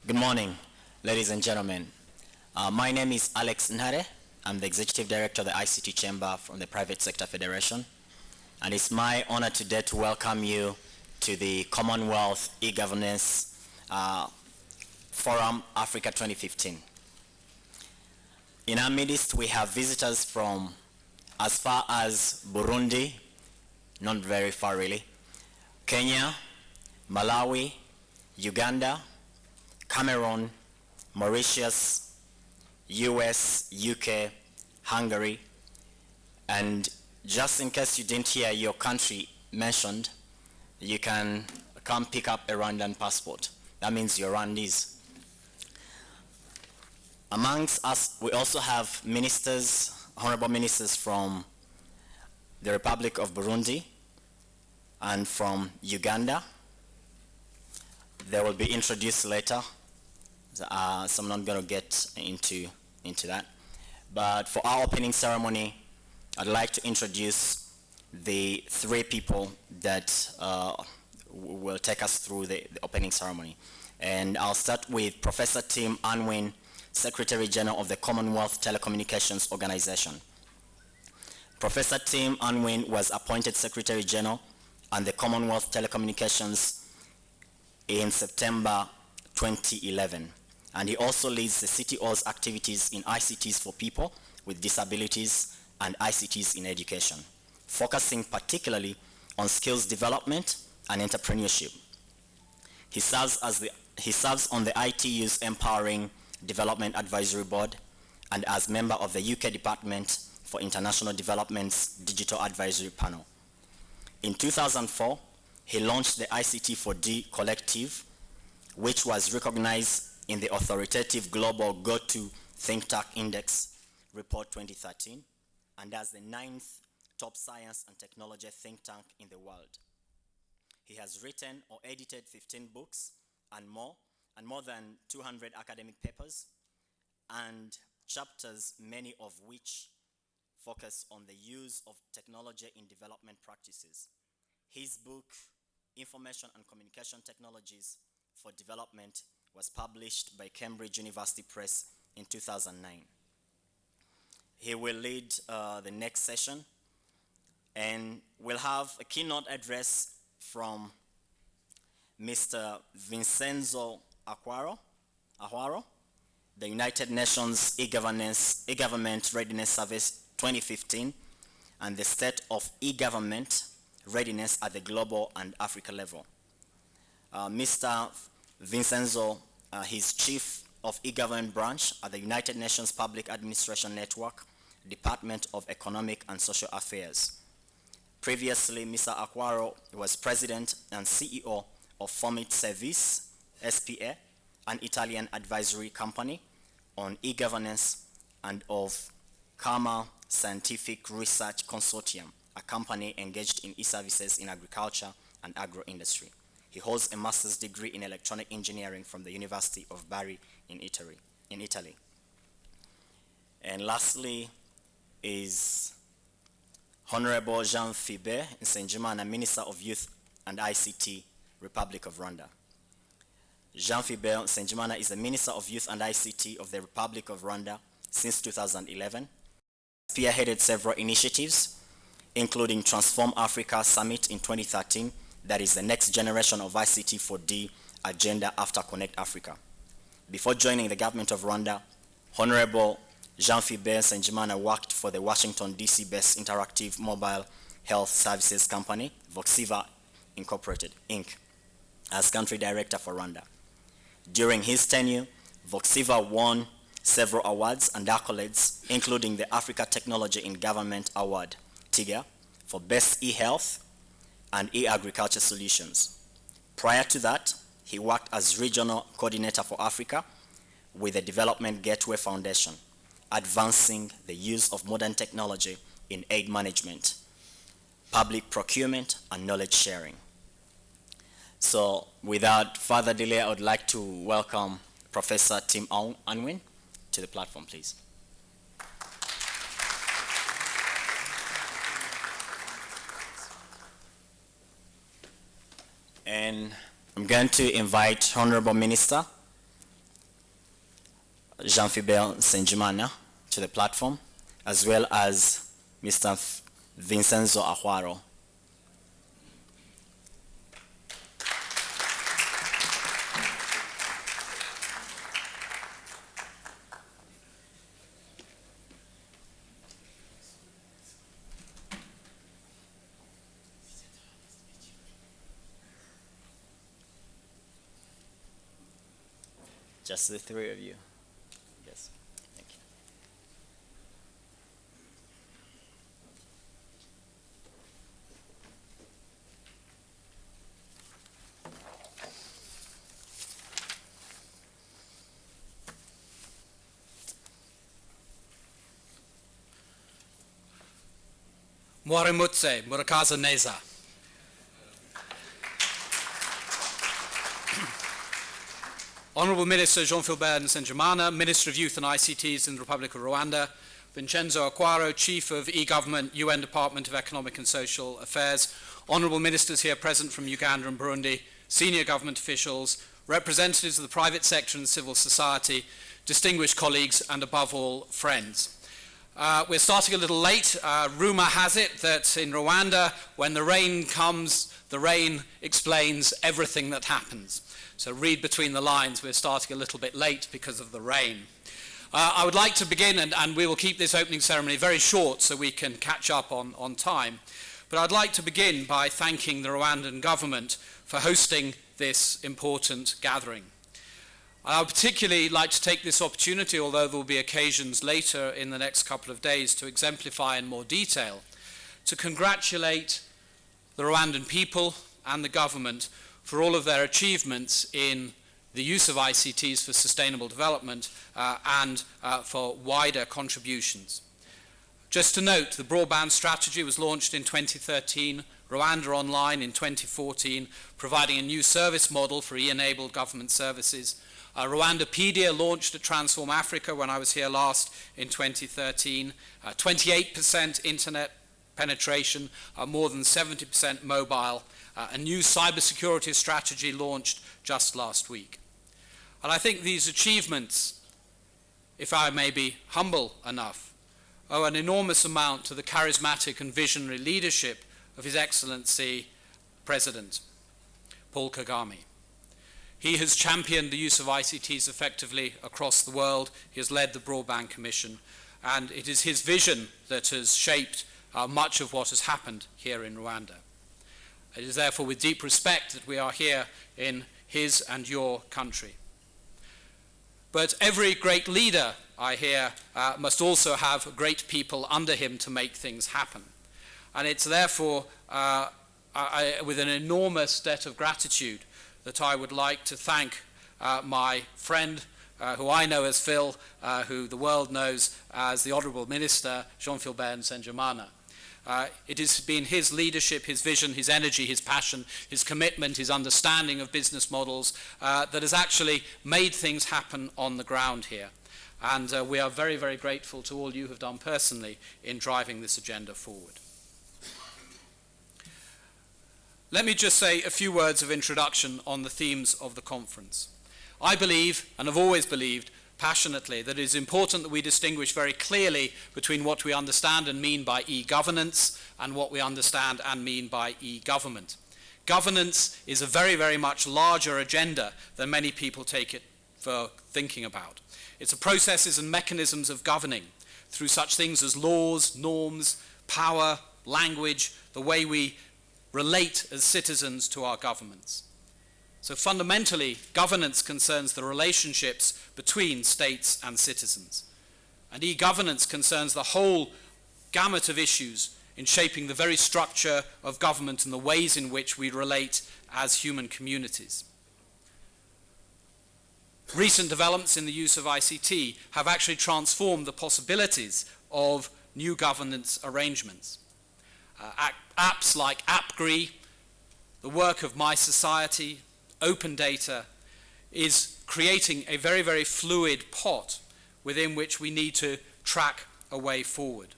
Good morning, ladies and gentlemen. My name is Alex Nhare. I'm the Executive Director of the ICT Chamber from the Private Sector Federation. And it's my honor today to welcome you to the Commonwealth e-Governance Forum Africa 2015. In our midst, we have visitors from as far as Burundi, not very far really, Kenya, Malawi, Uganda, Cameroon, Mauritius, US, UK, Hungary, and just in case you didn't hear your country mentioned, you can come pick up a Rwandan passport. That means you're Rwandese. Amongst us, we also have ministers, honorable ministers from the Republic of Burundi and from Uganda. They will be introduced later, so I'm not going to get into that. But for our opening ceremony, I'd like to introduce the three people that will take us through the opening ceremony. And I'll start with Professor Tim Unwin, Secretary General of the Commonwealth Telecommunications Organization. Professor Tim Unwin was appointed Secretary General and the Commonwealth Telecommunications in September 2011. And he also leads the CTO's activities in ICTs for people with disabilities and ICTs in education, focusing particularly on skills development and entrepreneurship. He serves on the ITU's Empowering Development Advisory Board and as member of the UK Department for International Development's Digital Advisory Panel. In 2004, he launched the ICT4D Collective, which was recognized in the authoritative Global Go-To Think Tank Index Report 2013, and as the 9th top science and technology think tank in the world. He has written or edited 15 books and more than 200 academic papers and chapters, many of which focus on the use of technology in development practices. His book, Information and Communication Technologies for Development, was published by Cambridge University Press in 2009. He will lead the next session, and we'll have a keynote address from Mr. Vincenzo Ahuaro, the United Nations e-Government Readiness Service 2015, and the state of e-government readiness at the global and Africa level. Mr. Vincenzo, he's Chief of e-Government Branch at the United Nations Public Administration Network, Department of Economic and Social Affairs. Previously, Mr. Ahuaro was President and CEO of Fomit Service, SPA, an Italian advisory company on e-governance, and of Kama Scientific Research Consortium, a company engaged in e-services in agriculture and agro-industry. He holds a master's degree in electronic engineering from the University of Bari in Italy. And lastly is Honorable Jean-Philbert Nsengimana, Minister of Youth and ICT, Republic of Rwanda. Jean-Philbert Nsengimana is the Minister of Youth and ICT of the Republic of Rwanda since 2011. Spearheaded several initiatives, including Transform Africa Summit in 2013, that is the next generation of ICT4D agenda after Connect Africa. Before joining the government of Rwanda, Honorable Jean-Philbert Nsengimana worked for the Washington, D.C.-based interactive mobile health services company, Voxiva Incorporated, Inc., as country director for Rwanda. During his tenure, Voxiva won several awards and accolades, including the Africa Technology in Government Award, TIGA, for Best e-Health and e-Agriculture Solutions. Prior to that, he worked as Regional Coordinator for Africa with the Development Gateway Foundation, advancing the use of modern technology in aid management, public procurement, and knowledge sharing. So without further delay, I would like to welcome Professor Tim Unwin to the platform, please. And I'm going to invite Honorable Minister Jean-Philbert Nsengimana to the platform, as well as Mr. Vincenzo Ajuaro. Just the three of you. Yes, thank you. Mwarimutse, Murakaza Neza. Honourable Minister Jean-Philbert Nsengimana, Minister of Youth and ICTs in the Republic of Rwanda, Vincenzo Ajuaro, Chief of E-Government, UN Department of Economic and Social Affairs, Honourable Ministers here present from Uganda and Burundi, senior government officials, representatives of the private sector and civil society, distinguished colleagues, and above all, friends. We're starting a little late. Rumour has it that in Rwanda, when the rain comes, the rain explains everything that happens. So read between the lines, we're starting a little bit late because of the rain. I would like to begin, and we will keep this opening ceremony very short so we can catch up on time. But I'd like to begin by thanking the Rwandan government for hosting this important gathering. I would particularly like to take this opportunity, although there will be occasions later in the next couple of days to exemplify in more detail, to congratulate the Rwandan people and the government for all of their achievements in the use of ICTs for sustainable development and for wider contributions. Just to note, the broadband strategy was launched in 2013, Rwanda Online in 2014, providing a new service model for e-enabled government services. Rwandapedia launched at Transform Africa when I was here last in 2013. 28% internet penetration, more than 70% mobile. A new cybersecurity strategy launched just last week. And I think these achievements, if I may be humble enough, owe an enormous amount to the charismatic and visionary leadership of His Excellency President Paul Kagame. He has championed the use of ICTs effectively across the world. He has led the Broadband Commission, and it is his vision that has shaped much of what has happened here in Rwanda. It is therefore with deep respect that we are here in his and your country. But every great leader, I hear, must also have great people under him to make things happen. And it's therefore with an enormous debt of gratitude that I would like to thank my friend, who I know as Phil, who the world knows as the Honourable Minister Jean-Philbert Nsengimana. It has been his leadership, his vision, his energy, his passion, his commitment, his understanding of business models that has actually made things happen on the ground here. And we are very, very grateful to all you have done personally in driving this agenda forward. Let me just say a few words of introduction on the themes of the conference. I believe, and have always believed, passionately that it is important that we distinguish very clearly between what we understand and mean by e-governance and what we understand and mean by e-government. Governance is a very, very much larger agenda than many people take it for thinking about. It's the processes and mechanisms of governing through such things as laws, norms, power, language, the way we relate as citizens to our governments. So fundamentally, governance concerns the relationships between states and citizens. And e-governance concerns the whole gamut of issues in shaping the very structure of government and the ways in which we relate as human communities. Recent developments in the use of ICT have actually transformed the possibilities of new governance arrangements. Apps like AppGree, the work of My Society, Open Data, is creating a very, very fluid pot within which we need to track a way forward.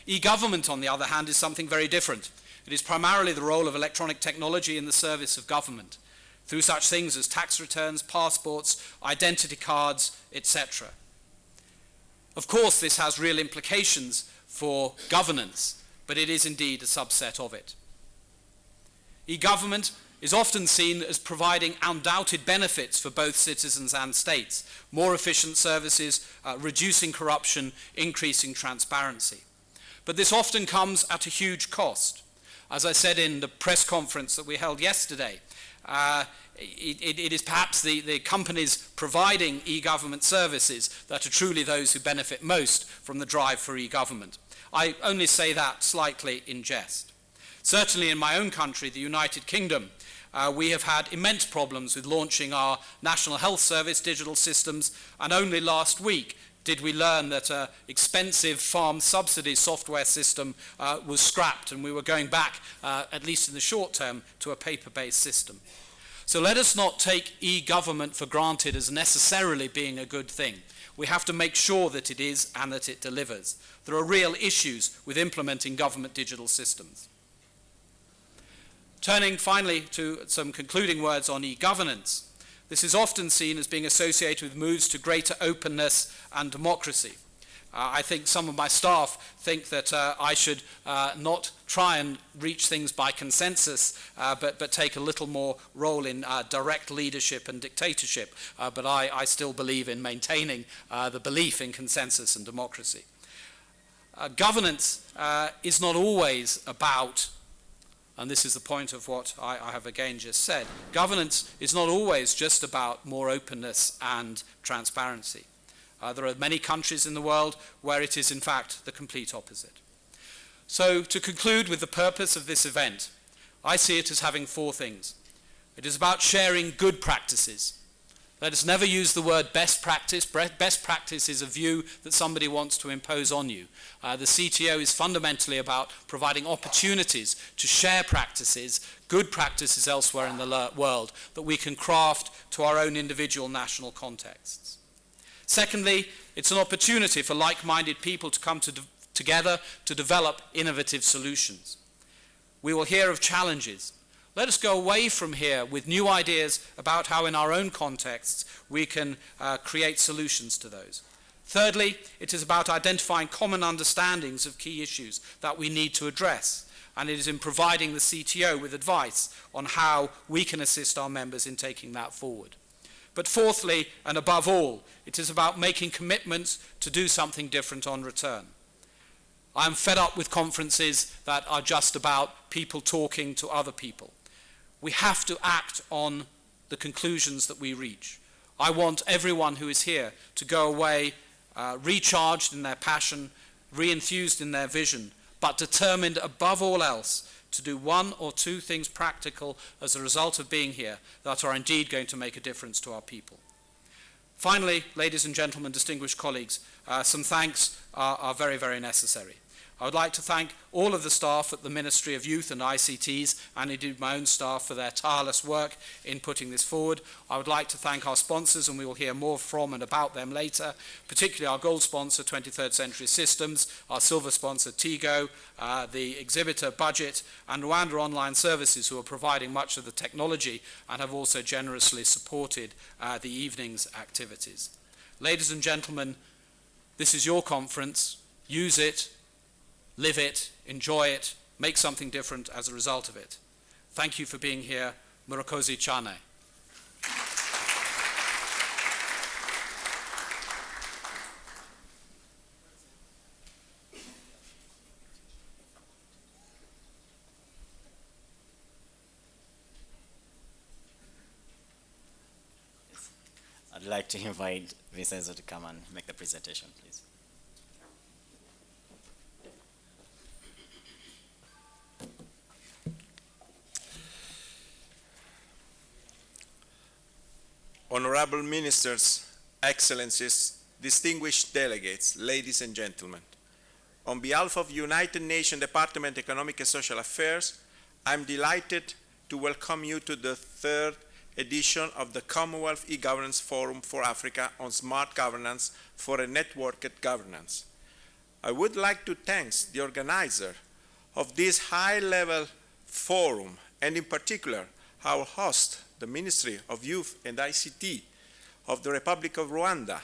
E-government, on the other hand, is something very different. It is primarily the role of electronic technology in the service of government. through such things as tax returns, passports, identity cards, etc. Of course, this has real implications for governance, but it is indeed a subset of it. E-government is often seen as providing undoubted benefits for both citizens and states, more efficient services, reducing corruption, increasing transparency. But this often comes at a huge cost. As I said in the press conference that we held yesterday, it is perhaps the companies providing e-government services that are truly those who benefit most from the drive for e-government. I only say that slightly in jest. Certainly in my own country, the United Kingdom, we have had immense problems with launching our National Health Service digital systems, and only last week did we learn that an expensive farm subsidy software system was scrapped, and we were going back, at least in the short term, to a paper-based system. So let us not take e-government for granted as necessarily being a good thing. We have to make sure that it is and that it delivers. There are real issues with implementing government digital systems. Turning finally to some concluding words on e-governance, this is often seen as being associated with moves to greater openness and democracy. I think some of my staff think that I should not try and reach things by consensus, but take a little more role in direct leadership and dictatorship. But I still believe in maintaining the belief in consensus and democracy. Governance is not always about, and this is the point of what I have again just said, governance is not always just about more openness and transparency. There are many countries in the world where it is in fact the complete opposite. So to conclude with the purpose of this event, I see it as having four things. It is about sharing good practices. Let us never use the word best practice. Best practice is a view that somebody wants to impose on you. The CTO is fundamentally about providing opportunities to share practices, good practices elsewhere in the world, that we can craft to our own individual national contexts. Secondly, it's an opportunity for like-minded people to come together to develop innovative solutions. We will hear of challenges. Let us go away from here with new ideas about how in our own contexts we can create solutions to those. Thirdly, it is about identifying common understandings of key issues that we need to address, and it is in providing the CTO with advice on how we can assist our members in taking that forward. But fourthly, and above all, it is about making commitments to do something different on return. I'm fed up with conferences that are just about people talking to other people. We have to act on the conclusions that we reach. I want everyone who is here to go away recharged in their passion, re-enthused in their vision, but determined above all else to do one or two things practical as a result of being here that are indeed going to make a difference to our people. Finally, ladies and gentlemen, distinguished colleagues, some thanks are very, very necessary. I would like to thank all of the staff at the Ministry of Youth and ICTs, and indeed my own staff, for their tireless work in putting this forward. I would like to thank our sponsors, and we will hear more from and about them later, particularly our gold sponsor, 23rd Century Systems, our silver sponsor, Tigo, the exhibitor, Budget, and Rwanda Online Services, who are providing much of the technology and have also generously supported the evening's activities. Ladies and gentlemen, this is your conference. Use it. Live it, enjoy it, make something different as a result of it. Thank you for being here. Murakoze cyane. I'd like to invite Vincenzo to come and make the presentation, please. Honorable Ministers, Excellencies, distinguished delegates, ladies and gentlemen. On behalf of United Nations Department of Economic and Social Affairs, I'm delighted to welcome you to the third edition of the Commonwealth e-Governance Forum for Africa on Smart Governance for a Networked Governance. I would like to thank the organizer of this high-level forum, and in particular, our host, the Ministry of Youth and ICT of the Republic of Rwanda,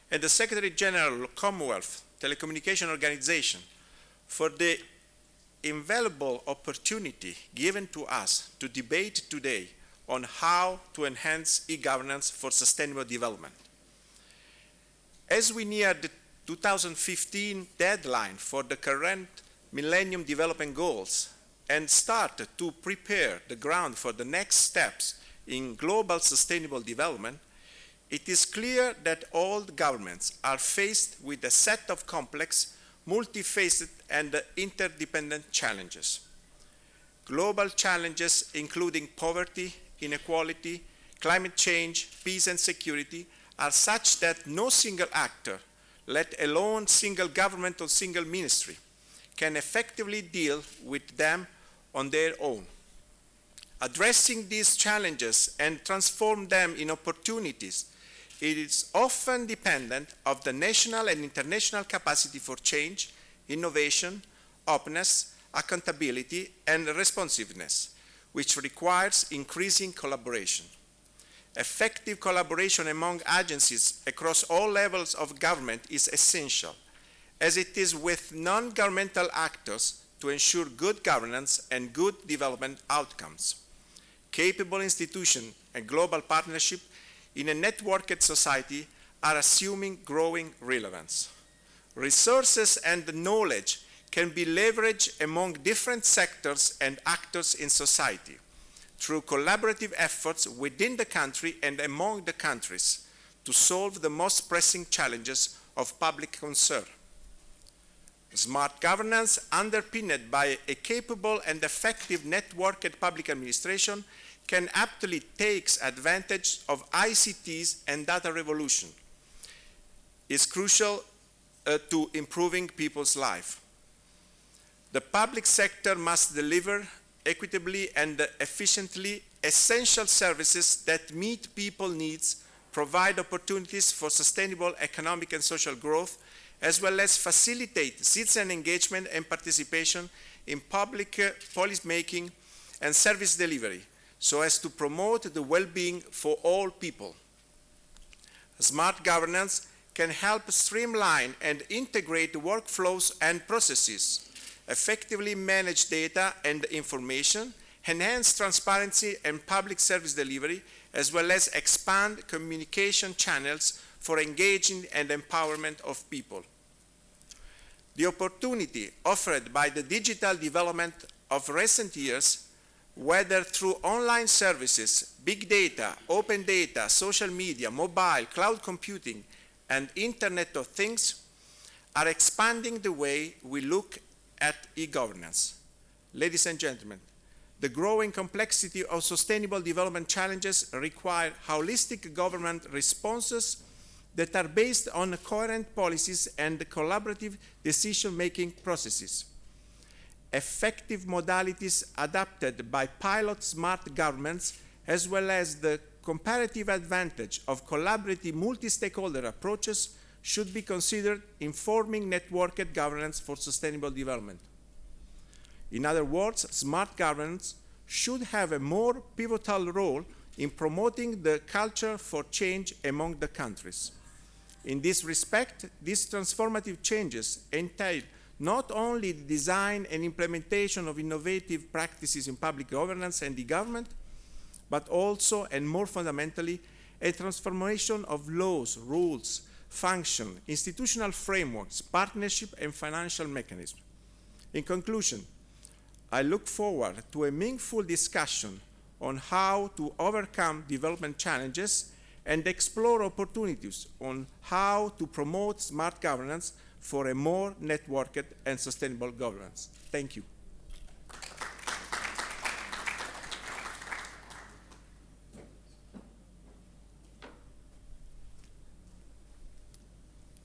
and the Secretary General of Commonwealth Telecommunication Organization for the invaluable opportunity given to us to debate today on how to enhance e-governance for sustainable development. As we near the 2015 deadline for the current Millennium Development Goals and start to prepare the ground for the next steps in global sustainable development, it is clear that all governments are faced with a set of complex, multifaceted and interdependent challenges. Global challenges including poverty, inequality, climate change, peace and security are such that no single actor, let alone single government or single ministry, can effectively deal with them on their own. Addressing these challenges and transform them in opportunities, it is often dependent of the national and international capacity for change, innovation, openness, accountability, and responsiveness, which requires increasing collaboration. Effective collaboration among agencies across all levels of government is essential, as it is with non-governmental actors to ensure good governance and good development outcomes. Capable institutions and global partnership in a networked society are assuming growing relevance. Resources and knowledge can be leveraged among different sectors and actors in society through collaborative efforts within the country and among the countries to solve the most pressing challenges of public concern. Smart governance, underpinned by a capable and effective networked public administration, can aptly take advantage of ICTs and data revolution. Is crucial to improving people's life. The public sector must deliver equitably and efficiently essential services that meet people's needs, provide opportunities for sustainable economic and social growth, as well as facilitate citizen engagement and participation in public policy making and service delivery, so as to promote the well-being for all people. Smart governance can help streamline and integrate workflows and processes, effectively manage data and information, enhance transparency and public service delivery, as well as expand communication channels for engaging and empowerment of people. The opportunity offered by the digital development of recent years, whether through online services, big data, open data, social media, mobile, cloud computing, and Internet of Things, are expanding the way we look at e-governance. Ladies and gentlemen, the growing complexity of sustainable development challenges require holistic government responses that are based on coherent policies and collaborative decision-making processes. Effective modalities adapted by pilot smart governments, as well as the comparative advantage of collaborative multi-stakeholder approaches, should be considered in forming networked governance for sustainable development. In other words, smart governance should have a more pivotal role in promoting the culture for change among the countries. In this respect, these transformative changes entail not only the design and implementation of innovative practices in public governance and e-government, but also, and more fundamentally, a transformation of laws, rules, function, institutional frameworks, partnership, and financial mechanisms. In conclusion, I look forward to a meaningful discussion on how to overcome development challenges and explore opportunities on how to promote smart governance for a more networked and sustainable governance. Thank you.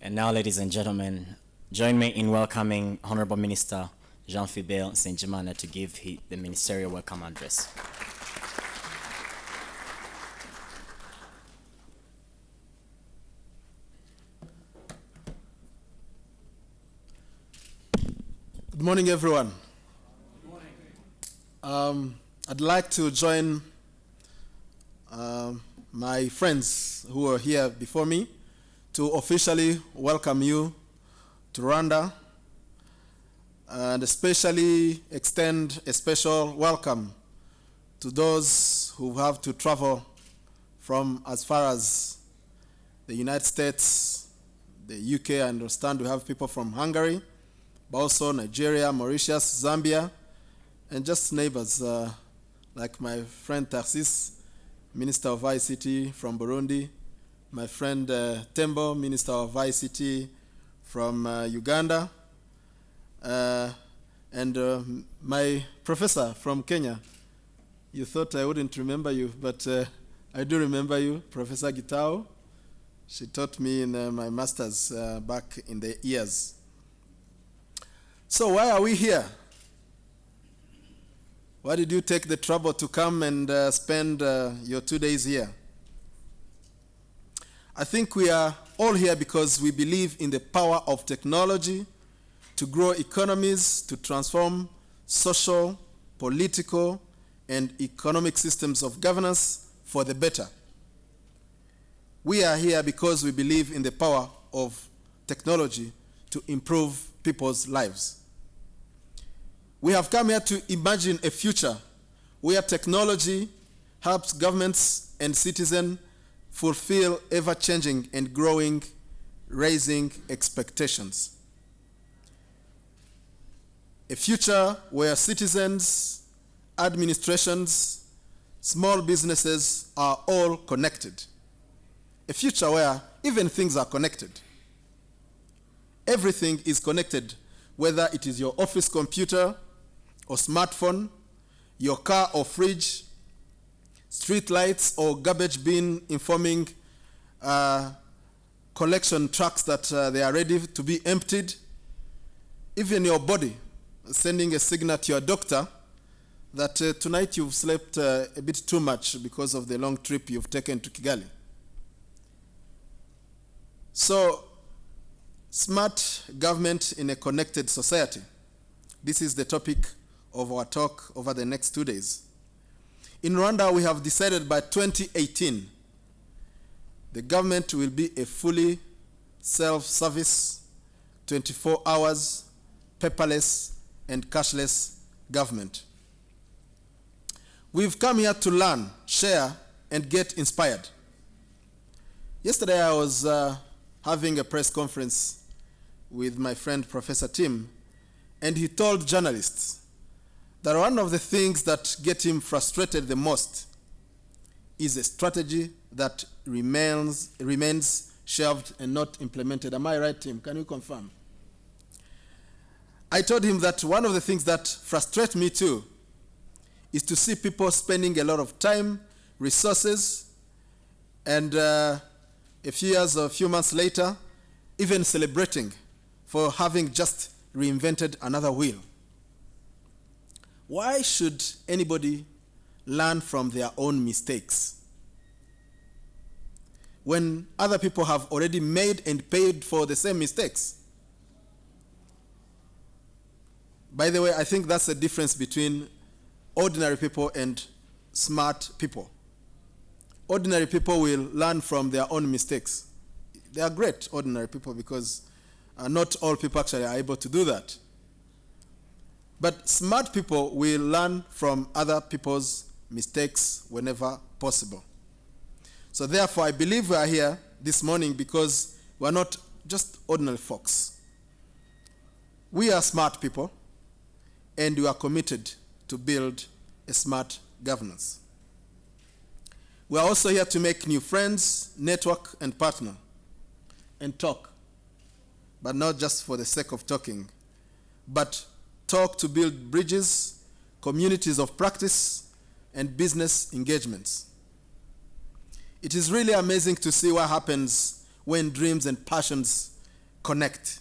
And now, ladies and gentlemen, join me in welcoming Honorable Minister Jean-Philbert Nsengimana to give the ministerial welcome address. Good morning, everyone. Good morning. I'd like to join my friends who are here before me to officially welcome you to Rwanda and especially extend a special welcome to those who have to travel from as far as the United States, the UK. I understand we have people from Hungary, but also Nigeria, Mauritius, Zambia, and just neighbors like my friend Tarsis, Minister of ICT from Burundi, my friend Tembo, Minister of ICT from Uganda, and my professor from Kenya. You thought I wouldn't remember you, but I do remember you, Professor Gitao. She taught me in my master's back in the years. So why are we here? Why did you take the trouble to come and spend your 2 days here? I think we are all here because we believe in the power of technology to grow economies, to transform social, political, and economic systems of governance for the better. We are here because we believe in the power of technology to improve people's lives. We have come here to imagine a future where technology helps governments and citizens fulfill ever-changing and growing, raising expectations. A future where citizens, administrations, small businesses are all connected. A future where even things are connected. Everything is connected, whether it is your office computer or smartphone, your car or fridge, street lights or garbage bin informing collection trucks that they are ready to be emptied, even your body sending a signal to your doctor that tonight you've slept a bit too much because of the long trip you've taken to Kigali. So, smart government in a connected society. This is the topic of our talk over the next 2 days. In Rwanda, we have decided by 2018, the government will be a fully self-service, 24 hours, paperless, and cashless government. We've come here to learn, share, and get inspired. Yesterday, I was having a press conference with my friend Professor Tim, and he told journalists that one of the things that get him frustrated the most is a strategy that remains shelved and not implemented. Am I right, Tim? Can you confirm? I told him that one of the things that frustrate me too is to see people spending a lot of time, resources, and a few years or a few months later, even celebrating for having just reinvented another wheel. Why should anybody learn from their own mistakes when other people have already made and paid for the same mistakes? By the way, I think that's the difference between ordinary people and smart people. Ordinary people will learn from their own mistakes. They are great ordinary people because not all people actually are able to do that. But smart people will learn from other people's mistakes whenever possible. So therefore, I believe we are here this morning because we are not just ordinary folks. We are smart people, and we are committed to build a smart governance. We are also here to make new friends, network, and partner, and talk. But not just for the sake of talking, but talk to build bridges, communities of practice, and business engagements. It is really amazing to see what happens when dreams and passions connect.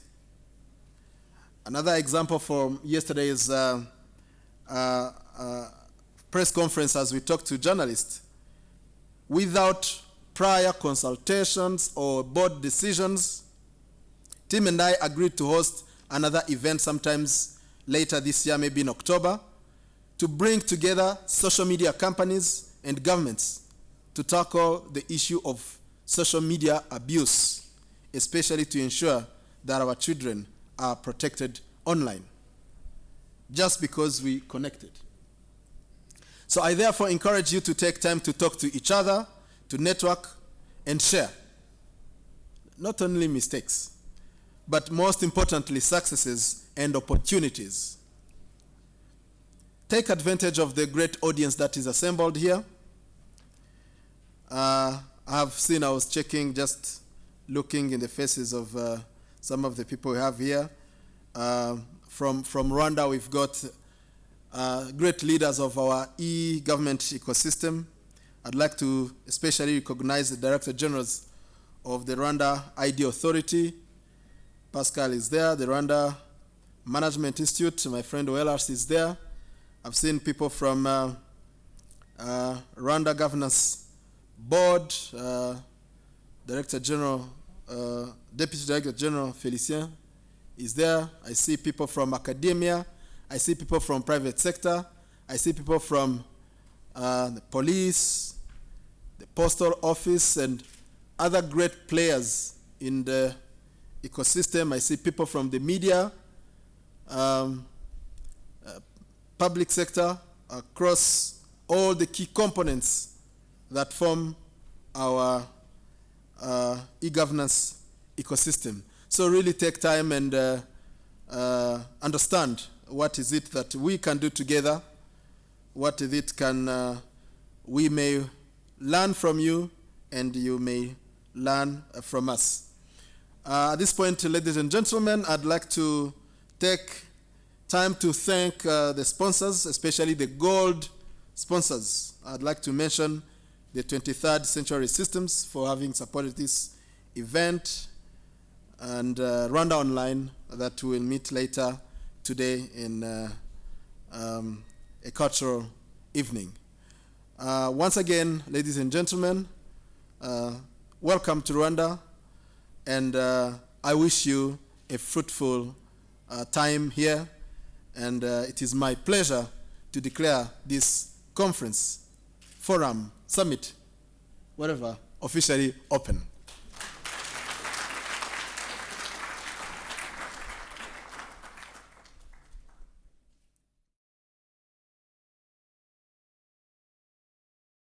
Another example from yesterday is press conference as we talked to journalists. Without prior consultations or board decisions, Tim and I agreed to host another event sometimes later this year, maybe in October, to bring together social media companies and governments to tackle the issue of social media abuse, especially to ensure that our children are protected online, just because we connected. So I therefore encourage you to take time to talk to each other, to network and share. Not only mistakes, but most importantly, successes and opportunities. Take advantage of the great audience that is assembled here. I was checking, just looking in the faces of some of the people we have here. From Rwanda, we've got great leaders of our e-government ecosystem. I'd like to especially recognize the Director Generals of the Rwanda ID Authority. Pascal is there, the Rwanda Management Institute, my friend Oelars is there. I've seen people from Rwanda Governance Board, Director General, Deputy Director General Felicien is there. I see people from academia. I see people from private sector. I see people from the police, the postal office, and other great players in the ecosystem. I see people from the media, public sector, across all the key components that form our e-governance ecosystem. So really take time and understand what is it that we can do together, what is it can we may learn from you and you may learn from us. At this point, ladies and gentlemen, I'd like to take time to thank the sponsors, especially the gold sponsors. I'd like to mention the 23rd Century Systems for having supported this event, and Rwanda Online that we'll meet later today in a cultural evening. Once again, ladies and gentlemen, welcome to Rwanda, and I wish you a fruitful time here, and it is my pleasure to declare this conference, forum, summit, whatever, officially open.